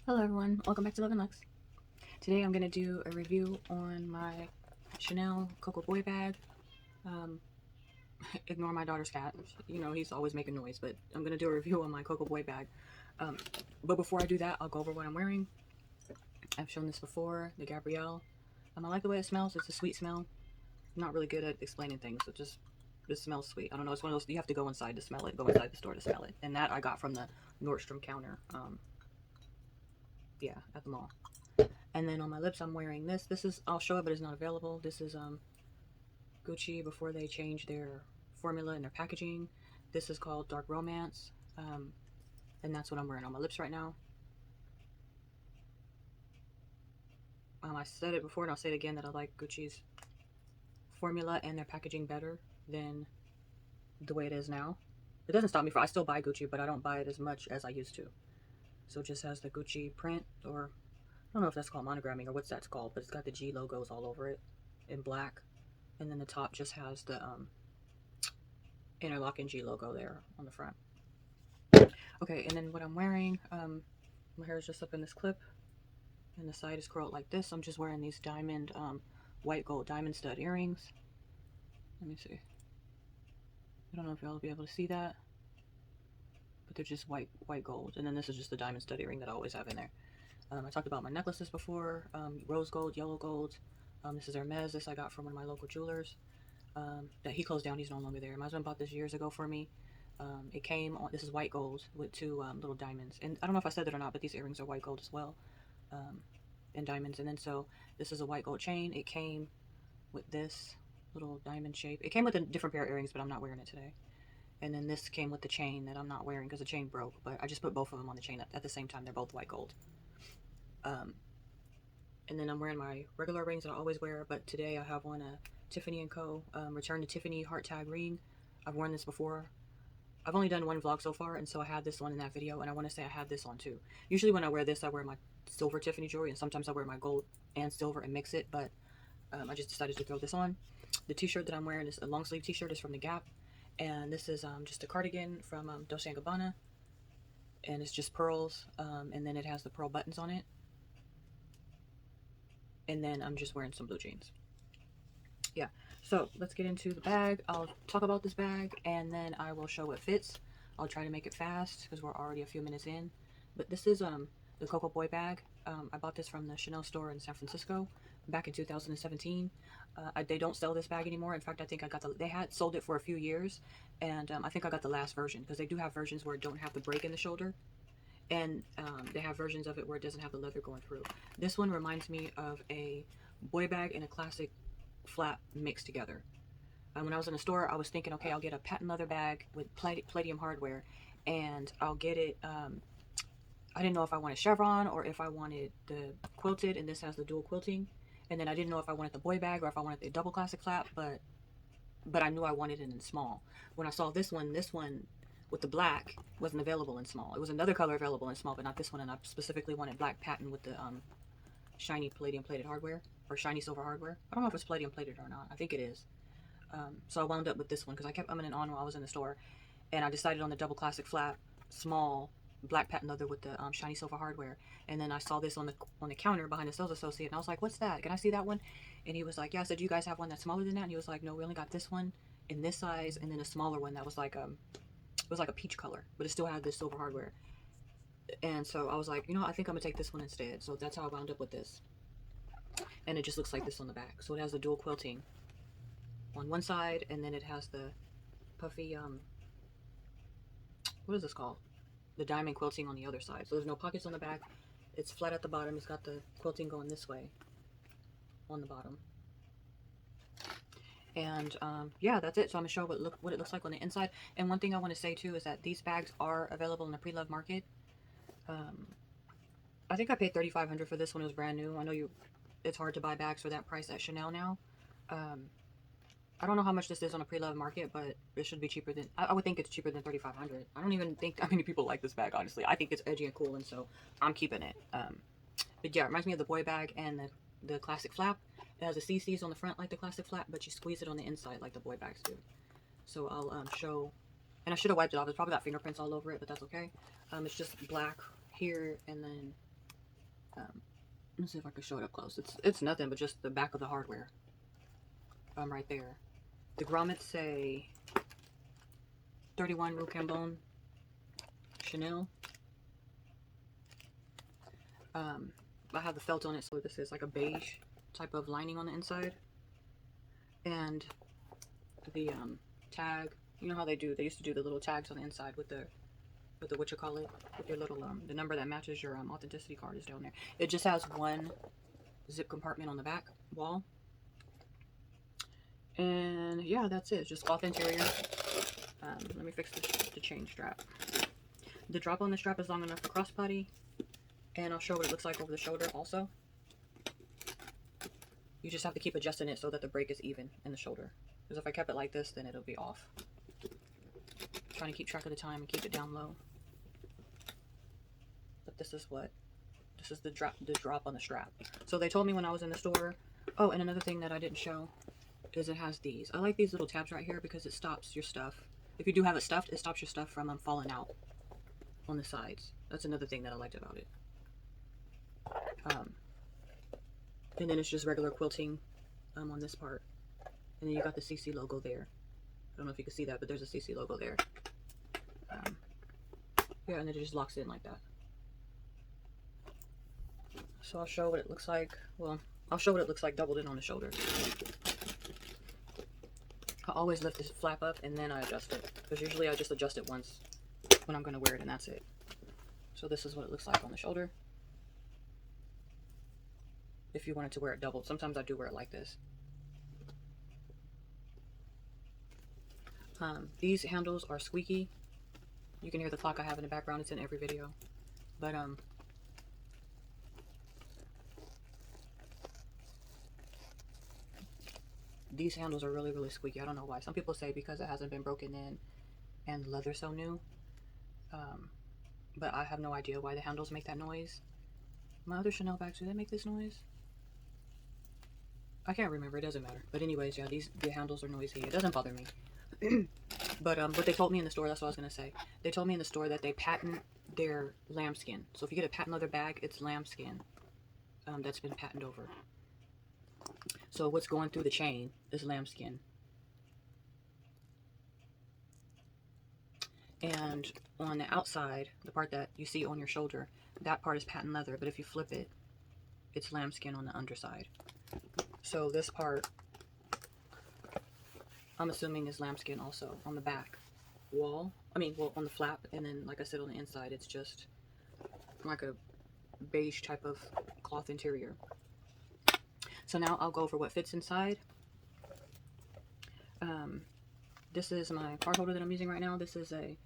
Hello everyone, welcome back to Love and Lux. Today I'm going to do a review on my Chanel COCO BOY bag. Um, Ignore my daughter's cat. You know, he's always making noise, but I'm going to do a review on my COCO BOY bag. Um, but before I do that, I'll go over what I'm wearing. I've shown this before, the Gabrielle. I like the way it smells. It's a sweet smell. I'm not really good at explaining things, so it smells sweet. I don't know, it's one of those, you have to go inside to smell it, go inside the store to smell it. And that I got from the Nordstrom counter, yeah, at the mall. And then on my lips, I'm wearing this. This is, I'll show it, but it's not available. This is Gucci before they changed their formula and their packaging. This is called Dark Romance. And that's what I'm wearing on my lips right now. I said it before and I'll say it again that I like Gucci's formula and their packaging better than the way it is now. It doesn't stop me from, I still buy Gucci, but I don't buy it as much as I used to. So it just has the Gucci print, or I don't know if that's called monogramming or what's that's called, but it's got the G logos all over it in black. And then the top just has the interlocking G logo there on the front. Okay, and then what I'm wearing, my hair is just up in this clip, and the side is curled like this. I'm just wearing these diamond, white gold diamond stud earrings. Let me see. I don't know if y'all will be able to see that, but they're just white gold. And then this is just the diamond stud earring that I always have in there. I talked about my necklaces before, rose gold, yellow gold. This is Hermes. This I got from one of my local jewelers. That he closed down. He's no longer there. My husband bought this years ago for me. It came on, this is white gold with two little diamonds. And I don't know if I said that or not, but these earrings are white gold as well. And diamonds. And then so this is a white gold chain. It came with this little diamond shape. It came with a different pair of earrings, but I'm not wearing it today. And then this came with the chain that I'm not wearing because the chain broke. But I just put both of them on the chain at the same time. They're both white gold. And then I'm wearing my regular rings that I always wear, but today I have on a Tiffany & Co. Return to Tiffany heart tag ring. I've worn this before. I've only done one vlog so far, and so I had this one in that video, and I want to say I had this on too. Usually when I wear this, I wear my silver Tiffany jewelry, and sometimes I wear my gold and silver and mix it, but I just decided to throw this on. The t-shirt that I'm wearing is a long sleeve t-shirt, is from The Gap, and this is just a cardigan from Dolce & Gabbana, and it's just pearls, and then it has the pearl buttons on it. And then I'm just wearing some blue jeans. Yeah, so let's get into the bag. I'll talk about this bag and then I will show what fits. I'll try to make it fast because we're already a few minutes in. But this is the COCO BOY bag. I bought this from the Chanel store in San Francisco back in 2017. They don't sell this bag anymore. In fact, I think I got they had sold it for a few years, and I think I got the last version because they do have versions where it don't have the break in the shoulder, and they have versions of it where it doesn't have the leather going through. This one reminds me of a boy bag and a classic flap mixed together. When I was in the store, I was thinking, okay, I'll get a patent leather bag with palladium hardware, and I'll get it. I didn't know if I wanted chevron or if I wanted the quilted, and this has the dual quilting. And then I didn't know if I wanted the boy bag or if I wanted the double classic flap, but I knew I wanted it in small. When I saw this one with the black wasn't available in small. It was another color available in small, but not this one. And I specifically wanted black patent with the shiny palladium plated hardware or shiny silver hardware. I don't know if it's palladium plated or not. I think it is. So I wound up with this one because I kept umming and on while I was in the store, and I decided on the double classic flap, small black patent leather with the shiny silver hardware. And then I saw this on the counter behind the sales associate, and I was like, "What's that? Can I see that one?" And he was like, "Yeah." I said, "Do you guys have one that's smaller than that?" And he was like, "No, we only got this one in this size, and then a smaller one that was like it was like a peach color, but it still had this silver hardware." And so I was like, I think I'm gonna take this one instead. So that's how I wound up with this. And it just looks like this on the back. So it has the dual quilting on one side, and then it has the puffy what is this called? The diamond quilting on the other side. So there's no pockets on the back. It's flat at the bottom. It's got the quilting going this way on the bottom. And yeah, that's it. So I'm gonna show what it looks like on the inside. And one thing I want to say too is that these bags are available in the pre-loved market. I think I paid $3,500 for this when it was brand new. I know it's hard to buy bags for that price at Chanel now. I don't know how much this is on a pre-loved market, but it should be cheaper than, I would think it's cheaper than $3,500. I don't even think that many people like this bag, honestly. I think it's edgy and cool, and so I'm keeping it. But yeah, it reminds me of the boy bag and the classic flap. It has the CCs on the front like the classic flap, but you squeeze it on the inside like the boy bags do. So I'll show, and I should have wiped it off. It's probably got fingerprints all over it, but that's okay. It's just black here, and then Let's see if I can show it up close. It's nothing but just the back of the hardware. Right there. The grommets say 31 Rue Cambon Chanel. I have the felt on it, so this is like a beige type of lining on the inside. And the tag, you know how they used to do the little tags on the inside with the what you call it, with your little the number that matches your authenticity card is down there. It just has one zip compartment on the back wall. And yeah, that's it. It's just cloth interior. Let me fix the chain strap. The drop on the strap is long enough for crossbody, and I'll show what it looks like over the shoulder also. You just have to keep adjusting it so that the break is even in the shoulder, because if I kept it like this, then it'll be off. Trying to keep track of the time and keep it down low. But this is the drop on the strap. So they told me when I was in the store. Oh, and another thing that I didn't show is it has these. I like these little tabs right here because it stops your stuff. If you do have it stuffed, it stops your stuff from falling out on the sides. That's another thing that I liked about it. And then it's just regular quilting on this part. And then you got the CC logo there. I don't know if you can see that, but there's a CC logo there. Yeah, and then it just locks in like that. So I'll show what it looks like. Well, I'll show what it looks like doubled in on the shoulder. I always lift this flap up and then I adjust it, because usually I just adjust it once when I'm going to wear it and that's it. So this is what it looks like on the shoulder. If you wanted to wear it doubled. Sometimes I do wear it like this. These handles are squeaky. You can hear the clock I have in the background. It's in every video. But these handles are really, really squeaky. I don't know why. Some people say because it hasn't been broken in and the leather's so new. But I have no idea why the handles make that noise. My other Chanel bags, do they make this noise? I can't remember. It doesn't matter. But anyways, yeah, the handles are noisy. It doesn't bother me. But they told me in the store, that's what I was going to say. They told me in the store that they patent their lambskin. So if you get a patent leather bag, it's lambskin that's been patented over. So what's going through the chain is lambskin. And on the outside, the part that you see on your shoulder, that part is patent leather. But if you flip it, it's lambskin on the underside. So this part, I'm assuming is lambskin also on the back wall. Well, on the flap. And then, like I said, on the inside, it's just like a beige type of cloth interior. So now I'll go over what fits inside. This is my card holder that I'm using right now. This is a,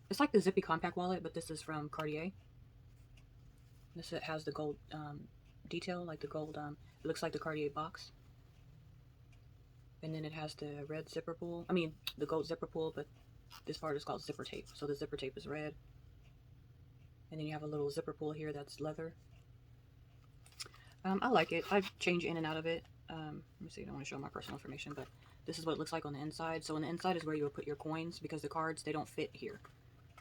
it's like the zippy compact wallet, but this is from Cartier. This has the gold detail, like the gold, it looks like the Cartier box. And then it has the red zipper pull, the gold zipper pull, but this part is called zipper tape. So the zipper tape is red. And then you have a little zipper pull here that's leather. I like it. I change in and out of it. Let me see, I don't want to show my personal information, but this is what it looks like on the inside. So on the inside is where you would put your coins, because the cards, they don't fit here.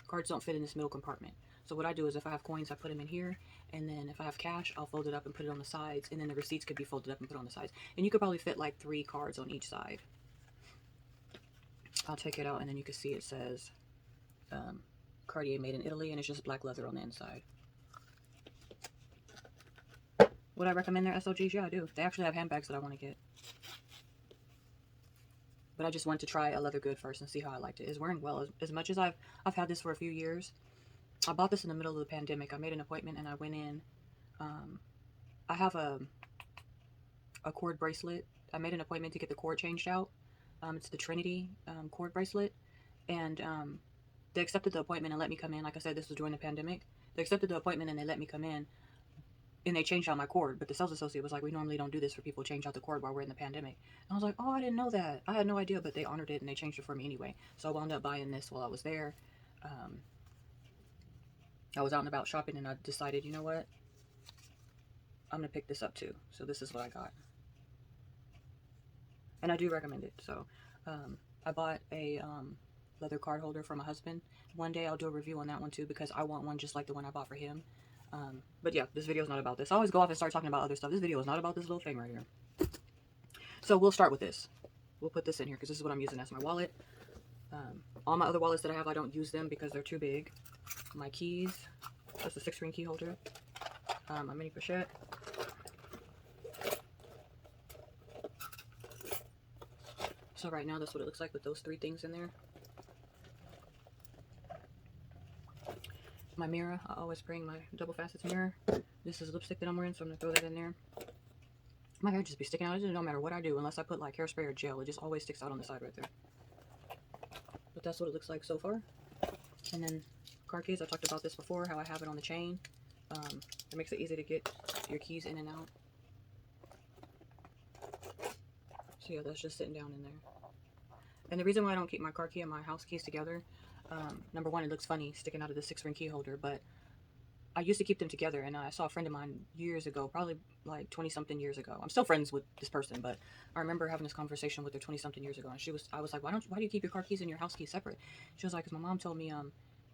Cards don't fit in this middle compartment. So what I do is if I have coins, I put them in here, and then if I have cash, I'll fold it up and put it on the sides, and then the receipts could be folded up and put on the sides. And you could probably fit like 3 cards on each side. I'll take it out, and then you can see it says Cartier made in Italy, and it's just black leather on the inside. Would I recommend their SLGs? Yeah, I do. They actually have handbags that I want to get. But I just wanted to try a leather good first and see how I liked it. It's wearing well. As much as I've had this for a few years. I bought this in the middle of the pandemic. I made an appointment and I went in. I have a cord bracelet. I made an appointment to get the cord changed out. It's the Trinity cord bracelet. And they accepted the appointment and let me come in. Like I said, this was during the pandemic. They accepted the appointment and they let me come in. And they changed out my cord. But the sales associate was like, we normally don't do this for people, change out the cord while we're in the pandemic. And I was like, oh, I didn't know that. I had no idea, but they honored it and they changed it for me anyway. So I wound up buying this while I was there. I was out and about shopping and I decided, you know what? I'm going to pick this up too. So this is what I got. And I do recommend it. So I bought a leather card holder for my husband. One day I'll do a review on that one too, because I want one just like the one I bought for him. But yeah, this video is not about this. I always go off and start talking about other stuff. This video is not about this little thing right here. So we'll start with this. We'll put this in here because this is what I'm using as my wallet. All my other wallets that I have, I don't use them because they're too big. My keys, that's a 6-ring key holder. My mini pochette. So right now, that's what it looks like with those 3 things in there. My mirror, I always bring my double facets mirror. This is lipstick that I'm wearing, so I'm gonna throw that in there. My hair just be sticking out. It no matter what I do, unless I put like hairspray or gel, it just always sticks out on the side right there. But that's what it looks like so far. And then car keys, I talked about this before, how I have it on the chain. It makes it easy to get your keys in and out. So yeah, that's just sitting down in there. And the reason why I don't keep my car key and my house keys together, number one, it looks funny sticking out of the 6-ring key holder, but I used to keep them together, and I saw a friend of mine years ago, probably like 20-something years ago. I'm still friends with this person, but I remember having this conversation with her 20-something years ago, and I was like, why do you keep your car keys and your house keys separate? She was like, because my mom told me,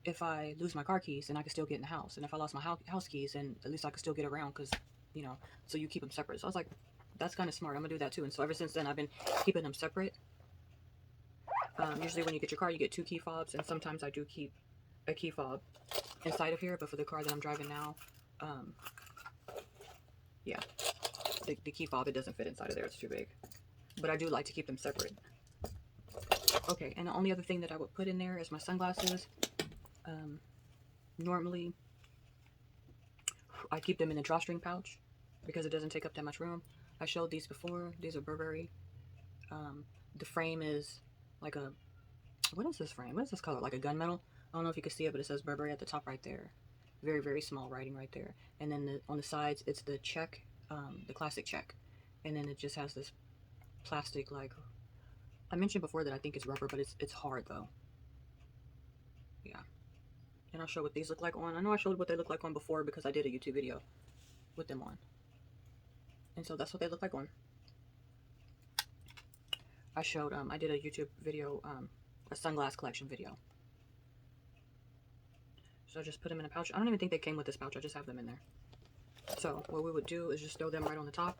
if I lose my car keys, then I could still get in the house, and if I lost my house keys, then at least I could still get around, because, you know, so you keep them separate. So I was like, that's kind of smart. I'm gonna do that too. And so ever since then, I've been keeping them separate. Usually when you get your car, you get 2 key fobs, and sometimes I do keep a key fob inside of here, but for the car that I'm driving now, yeah, the key fob, it doesn't fit inside of there, it's too big. But I do like to keep them separate. Okay, and the only other thing that I would put in there is my sunglasses. Normally I keep them in a drawstring pouch because it doesn't take up that much room. I showed these before. These are Burberry. The frame is like a, what is this frame? What is this color? Like a gunmetal? I don't know if you can see it, but it says Burberry at the top right there. Very, very small writing right there. And then on the sides, it's the check, the classic check. And then it just has this plastic, like, I mentioned before that I think it's rubber, but it's hard though. Yeah. And I'll show what these look like on. I know I showed what they look like on before because I did a YouTube video with them on. And so that's what they look like on. I showed, I did a YouTube video, a sunglass collection video. So I just put them in a pouch. I don't even think they came with this pouch. I just have them in there. So what we would do is just throw them right on the top.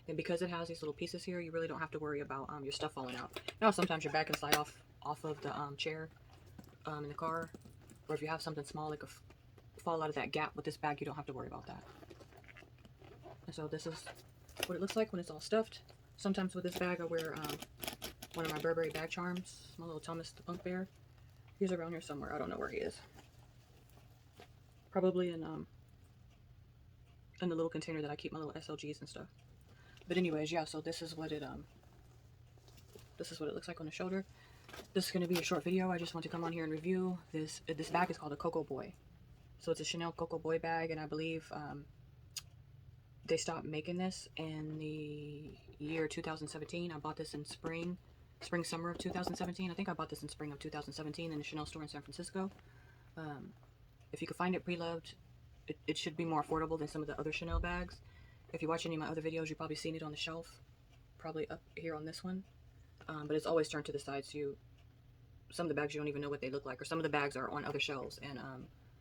And because it has these little pieces here, you really don't have to worry about your stuff falling out. You know, sometimes your bag can slide off of the chair in the car. Or if you have something small, it could fall out of that gap. With this bag, you don't have to worry about that. And so this is what it looks like when it's all stuffed. Sometimes with this bag, I wear one of my Burberry bag charms, my little Thomas the Punk Bear. He's around here somewhere. I don't know where he is. Probably in the little container that I keep my little SLGs and stuff. But anyways, yeah. So this is what it looks like on the shoulder. This is gonna be a short video. I just want to come on here and review this. This bag is called a COCO BOY. So it's a Chanel COCO BOY bag, and I believe they stopped making this in the year 2017. I bought this in summer of 2017. I think I bought this in spring of 2017 in the Chanel store in San Francisco. If you could find it pre-loved, it should be more affordable than some of the other Chanel bags. If you watch any of my other videos, you've probably seen it on the shelf, probably up here on this one. But it's always turned to the side, so some of the bags you don't even know what they look like, or some of the bags are on other shelves and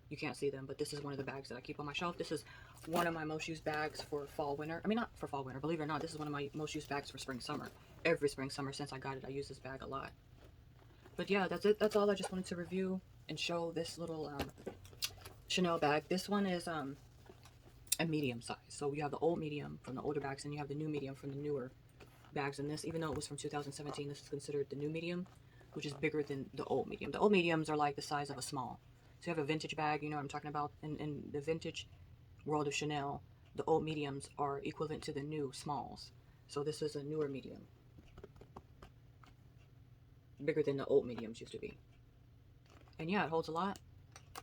you can't see them. But this is one of the bags that I keep on my shelf. This is one of my most used bags for fall winter. I mean, not for fall winter, believe it or not, this is one of my most used bags for spring summer. Every spring summer since I got it, I use this bag a lot. But yeah, that's it. That's all. I just wanted to review and show this little Chanel bag. This one is a medium size. So you have the old medium from the older bags, and you have the new medium from the newer bags. And this, even though it was from 2017, this is considered the new medium, which is bigger than the old medium. The old mediums are like the size of a small. So you have a vintage bag, you know what I'm talking about. In the vintage world of Chanel, the old mediums are equivalent to the new smalls. So this is a newer medium, bigger than the old mediums used to be. And yeah, it holds a lot,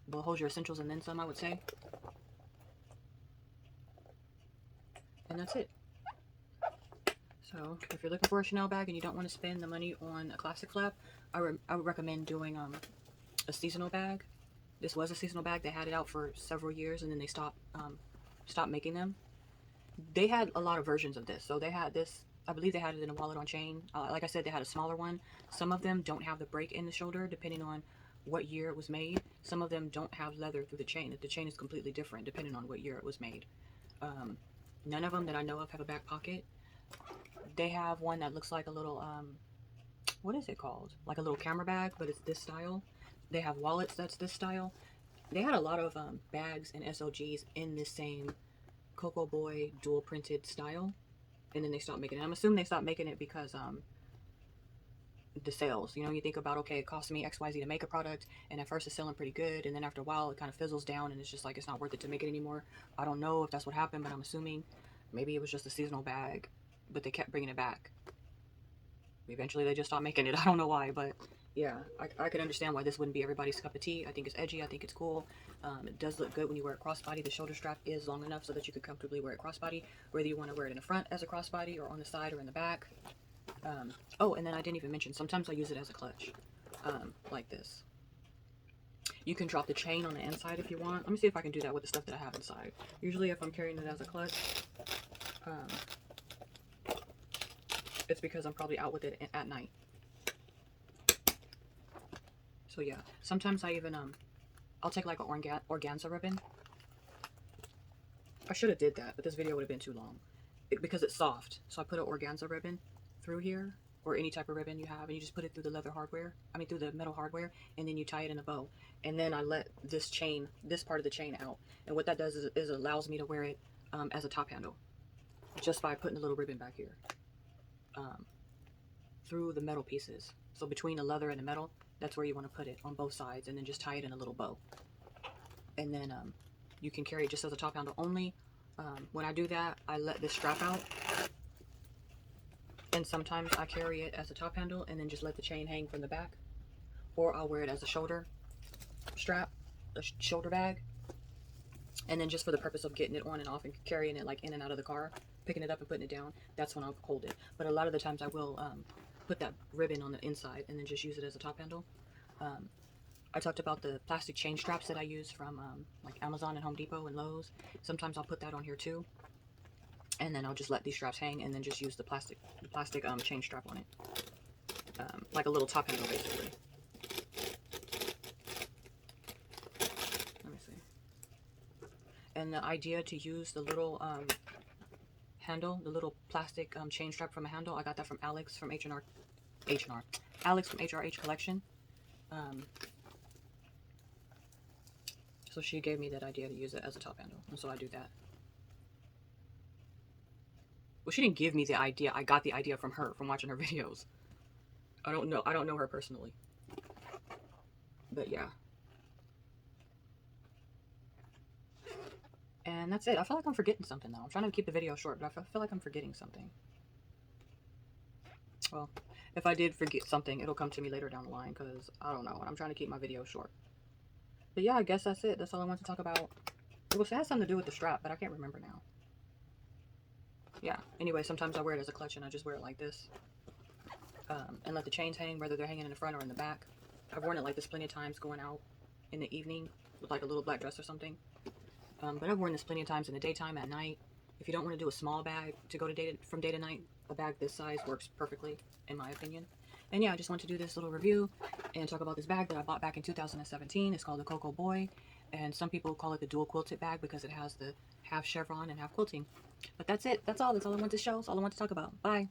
but it holds your essentials and then some, I would say. And that's it. So if you're looking for a Chanel bag and you don't want to spend the money on a classic flap, I would recommend doing a seasonal bag. This was a seasonal bag. They had it out for several years, and then they stopped making them. They had a lot of versions of this. So they had this, I believe they had it in a wallet on chain. Like I said, they had a smaller one. Some of them don't have the break in the shoulder, depending on what year it was made. Some of them don't have leather through the chain. The chain is completely different depending on what year it was made. None of them that I know of have a back pocket. They have one that looks like a little, what is it called? Like a little camera bag, but it's this style. They have wallets that's this style. They had a lot of bags and SOGs in this same COCO Boy dual printed style, and then they stopped making it. I'm assuming they stopped making it because the sales. You know, you think about, okay, it cost me XYZ to make a product, and at first it's selling pretty good, and then after a while it kind of fizzles down, and it's just like it's not worth it to make it anymore. I don't know if that's what happened, but I'm assuming maybe it was just a seasonal bag, but they kept bringing it back. Eventually they just stopped making it. I don't know why, but yeah, I can understand why this wouldn't be everybody's cup of tea. I think it's edgy. I think it's cool. It does look good when you wear it crossbody. The shoulder strap is long enough so that you can comfortably wear it crossbody, whether you want to wear it in the front as a crossbody or on the side or in the back. Oh, and then I didn't even mention, sometimes I use it as a clutch, like this. You can drop the chain on the inside if you want. Let me see if I can do that with the stuff that I have inside. Usually if I'm carrying it as a clutch, it's because I'm probably out with it at night. So yeah, sometimes I even, I'll take like an organza ribbon. I should have did that, but this video would have been too long. Because it's soft, so I put an organza ribbon through here, or any type of ribbon you have, and you just put it through the leather hardware, through the metal hardware, and then you tie it in a bow. And then I let this chain, this part of the chain out. And what that does is it allows me to wear it as a top handle, just by putting a little ribbon back here, through the metal pieces. So between the leather and the metal, that's where you want to put it, on both sides, and then just tie it in a little bow. And then you can carry it just as a top handle only. When I do that, I let this strap out, and sometimes I carry it as a top handle and then just let the chain hang from the back, or I'll wear it as a shoulder strap, a shoulder bag, and then just for the purpose of getting it on and off and carrying it like in and out of the car, picking it up and putting it down, that's when I'll hold it. But a lot of the times I will put that ribbon on the inside and then just use it as a top handle. I talked about the plastic chain straps that I use from like Amazon and Home Depot and Lowe's. Sometimes I'll put that on here too, and then I'll just let these straps hang and then just use the plastic chain strap on it, like a little top handle basically. Let me see. And the idea to use the little handle, the little plastic chain strap from a handle, I got that from Alex from Alex from HRH Collection. So she gave me that idea to use it as a top handle, and so I do that. Well, she didn't give me the idea. I got the idea from her, from watching her videos. I don't know her personally. But yeah. And that's it. I feel like I'm forgetting something though. I'm trying to keep the video short, but I feel like I'm forgetting something. Well, if I did forget something, it'll come to me later down the line, because I don't know. I'm trying to keep my video short. But yeah, I guess that's it. That's all I want to talk about. It has something to do with the strap, but I can't remember now. Yeah, anyway, sometimes I wear it as a clutch and I just wear it like this. And let the chains hang, whether they're hanging in the front or in the back. I've worn it like this plenty of times going out in the evening with like a little black dress or something. But I've worn this plenty of times in the daytime, at night. If you don't want to do a small bag to go to from day to night, a bag this size works perfectly, in my opinion. And yeah, I just want to do this little review and talk about this bag that I bought back in 2017. It's called the COCO Boy, and some people call it the dual quilted bag because it has the half chevron and half quilting. But that's it. That's all I want to show. That's all I want to talk about. Bye.